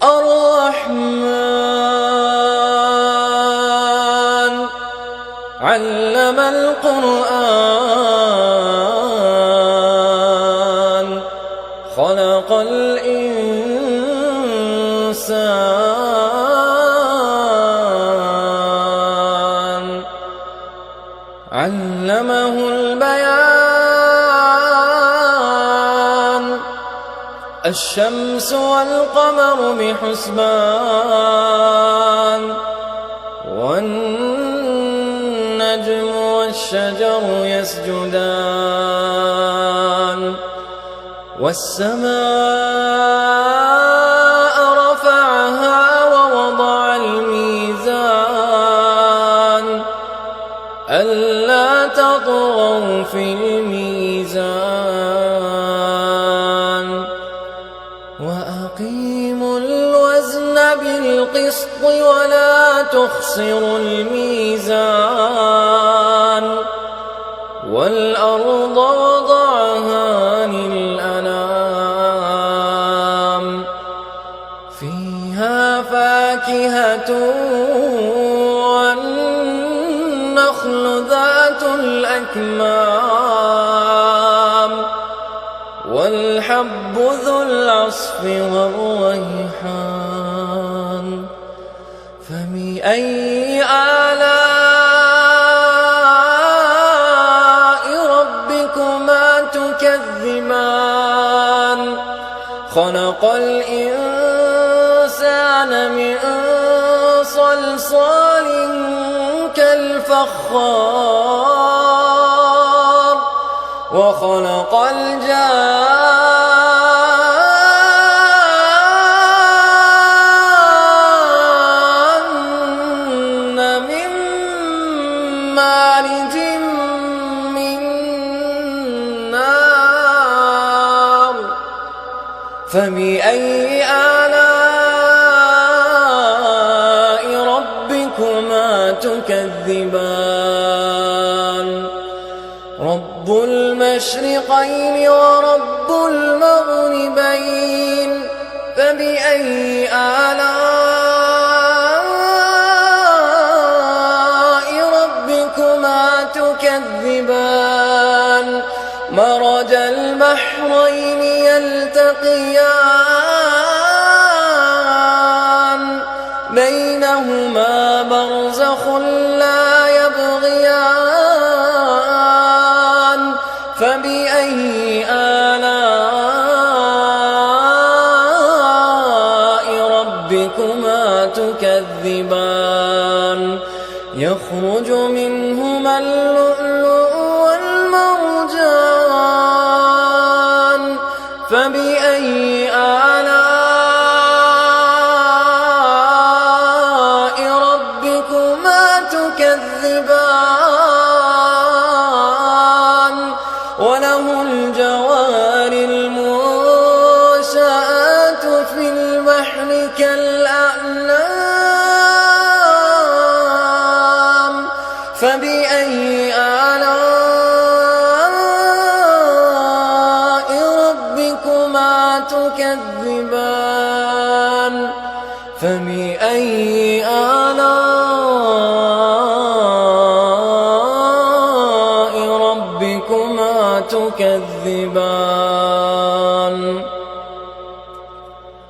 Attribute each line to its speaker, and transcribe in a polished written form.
Speaker 1: الرحمن علم القرآن خلق الإنسان علمه البيان الشمس والقمر بحسبان والنجم والشجر يسجدان والسماء رفعها ووضع الميزان ألا تطغوا في الميزان وأقيموا الوزن بالقسط ولا تخسروا الميزان والأرض وضعها للأنام فيها فاكهة والنخل ذات الأكمام والحب ذو العصف والريحان فبأي آلاء ربكما تكذبان خلق الإنسان من صلصال كالفخار وخلق الجان من مارج من نار فبأي آلاء ربكما تكذبان رب المشرقين ورب المغربين فبأي آلاء ربكما تكذبان مرج البحرين يلتقيان بينهما برزخ لا يبغيان فبأي آلاء ربكما تكذبان يخرج منهما اللؤلؤ والمرجان فبأي آلاء ربكما تكذبان وله الجوار المنشآت في البحر كالأعلام فبأي آلاء ربكما تكذبان فبأي